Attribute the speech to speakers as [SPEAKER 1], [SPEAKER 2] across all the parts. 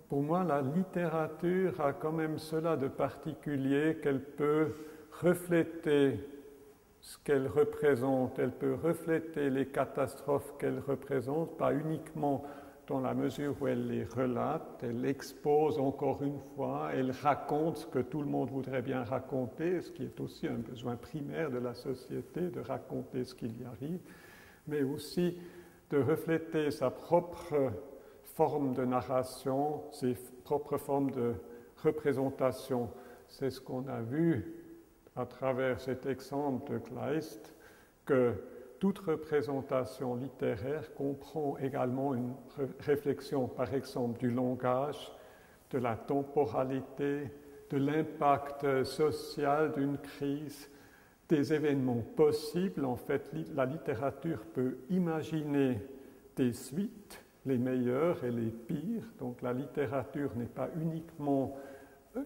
[SPEAKER 1] pour moi, la littérature a quand même cela de particulier qu'elle peut refléter ce qu'elle représente, elle peut refléter les catastrophes qu'elle représente, pas uniquement dans la mesure où elle les relate, elle expose encore une fois, elle raconte ce que tout le monde voudrait bien raconter, ce qui est aussi un besoin primaire de la société, de raconter ce qu'il y arrive, mais aussi de refléter sa propre forme de narration, ses propres formes de représentation. C'est ce qu'on a vu à travers cet exemple de Kleist, que toute représentation littéraire comprend également une réflexion, par exemple, du langage, de la temporalité, de l'impact social d'une crise, des événements possibles. En fait, la littérature peut imaginer des suites, les meilleures et les pires. Donc la littérature n'est pas uniquement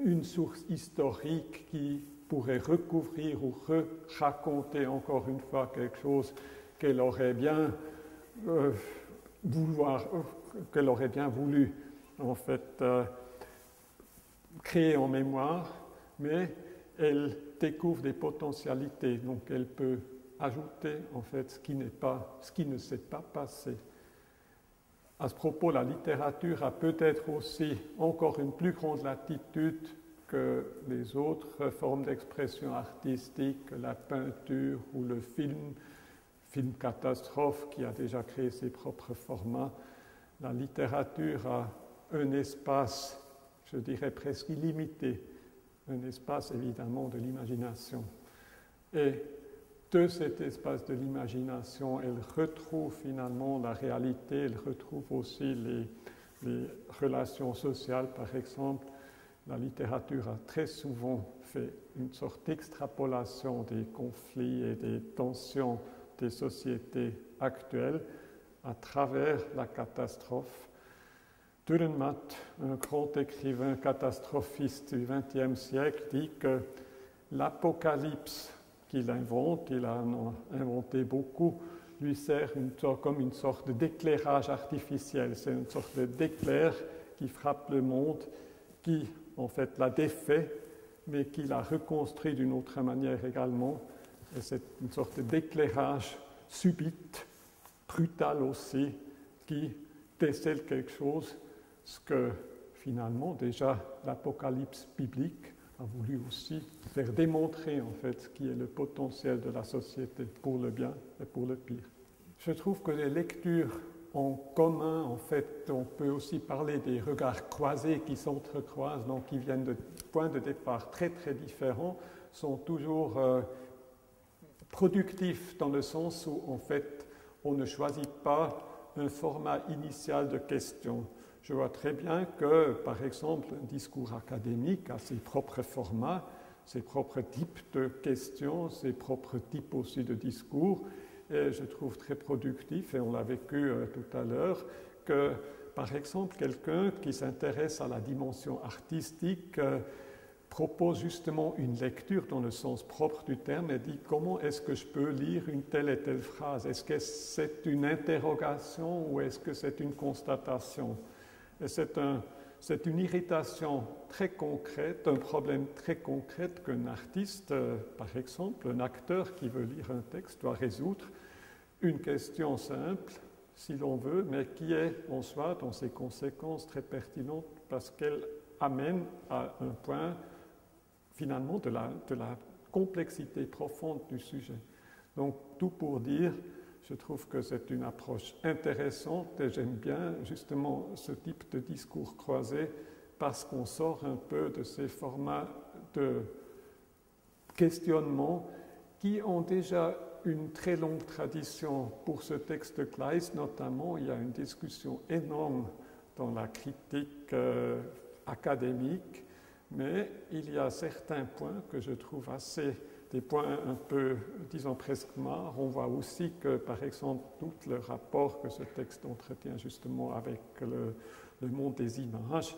[SPEAKER 1] une source historique qui pourrait recouvrir ou raconter encore une fois quelque chose qu'elle aurait bien voulu en fait créer en mémoire, mais elle découvre des potentialités, donc elle peut ajouter en fait ce qui ne s'est pas passé. À ce propos, la littérature a peut-être aussi encore une plus grande latitude que les autres formes d'expression artistique, la peinture ou le film catastrophe qui a déjà créé ses propres formats. La littérature a un espace, je dirais presque illimité, un espace évidemment de l'imagination. Et de cet espace de l'imagination, elle retrouve finalement la réalité, elle retrouve aussi les relations sociales, par exemple. La littérature a très souvent fait une sorte d'extrapolation des conflits et des tensions des sociétés actuelles à travers la catastrophe. Dürrenmatt, un grand écrivain catastrophiste du XXe siècle, dit que l'apocalypse qu'il invente, il en a inventé beaucoup, lui sert comme une sorte d'éclairage artificiel. C'est une sorte d'éclair qui frappe le monde, qui en fait l'a défait, mais qui l'a reconstruit d'une autre manière également. Et c'est une sorte d'éclairage subite, brutal aussi, qui décèle quelque chose, ce que finalement déjà l'Apocalypse biblique a voulu aussi faire démontrer en fait ce qui est le potentiel de la société pour le bien et pour le pire. Je trouve que les lectures en commun, en fait, on peut aussi parler des regards croisés qui s'entrecroisent, donc qui viennent de points de départ très très différents, sont toujours productifs dans le sens où en fait on ne choisit pas un format initial de questions. Je vois très bien que, par exemple, un discours académique a ses propres formats, ses propres types de questions, ses propres types aussi de discours. Et je trouve très productif, et on l'a vécu tout à l'heure, que, par exemple, quelqu'un qui s'intéresse à la dimension artistique propose justement une lecture dans le sens propre du terme et dit comment est-ce que je peux lire une telle et telle phrase? Est-ce que c'est une interrogation ou est-ce que c'est une constatation? Et c'est une irritation très concrète, un problème très concret qu'un artiste, par exemple, un acteur qui veut lire un texte doit résoudre. Une question simple, si l'on veut, mais qui est en soi, dans ses conséquences, très pertinente parce qu'elle amène à un point, finalement, de la complexité profonde du sujet. Donc, tout pour dire, je trouve que c'est une approche intéressante et j'aime bien justement ce type de discours croisé parce qu'on sort un peu de ces formats de questionnement qui ont déjà une très longue tradition. Pour ce texte de Kleist, notamment, il y a une discussion énorme dans la critique académique, mais il y a certains points que je trouve des points un peu, disons presque marres. On voit aussi que, par exemple, tout le rapport que ce texte entretient justement avec le monde des images,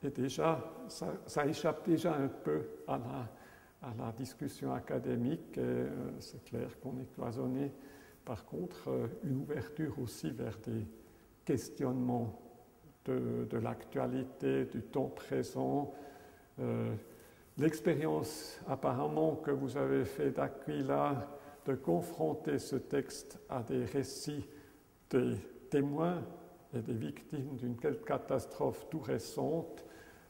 [SPEAKER 1] est déjà, ça échappe déjà un peu à la discussion académique. C'est clair qu'on est cloisonné. Par contre, une ouverture aussi vers des questionnements de l'actualité, du temps présent. L'expérience apparemment que vous avez fait d'Aquila, de confronter ce texte à des récits des témoins et des victimes d'une catastrophe tout récente,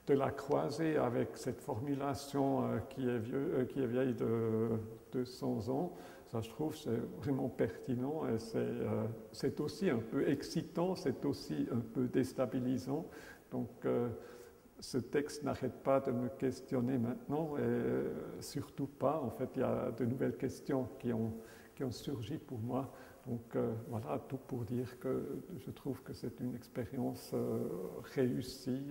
[SPEAKER 1] de la croiser avec cette formulation qui est vieille de 200 ans, ça je trouve c'est vraiment pertinent et c'est aussi un peu excitant, c'est aussi un peu déstabilisant. Donc ce texte n'arrête pas de me questionner maintenant et surtout pas, en fait il y a de nouvelles questions qui ont surgi pour moi. Donc voilà, tout pour dire que je trouve que c'est une expérience réussie,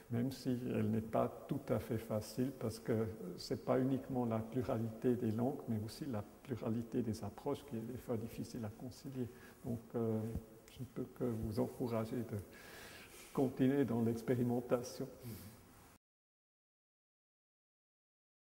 [SPEAKER 1] même si elle n'est pas tout à fait facile, parce que ce n'est pas uniquement la pluralité des langues, mais aussi la pluralité des approches qui est des fois difficile à concilier. Donc je ne peux que vous encourager de continuer dans l'expérimentation.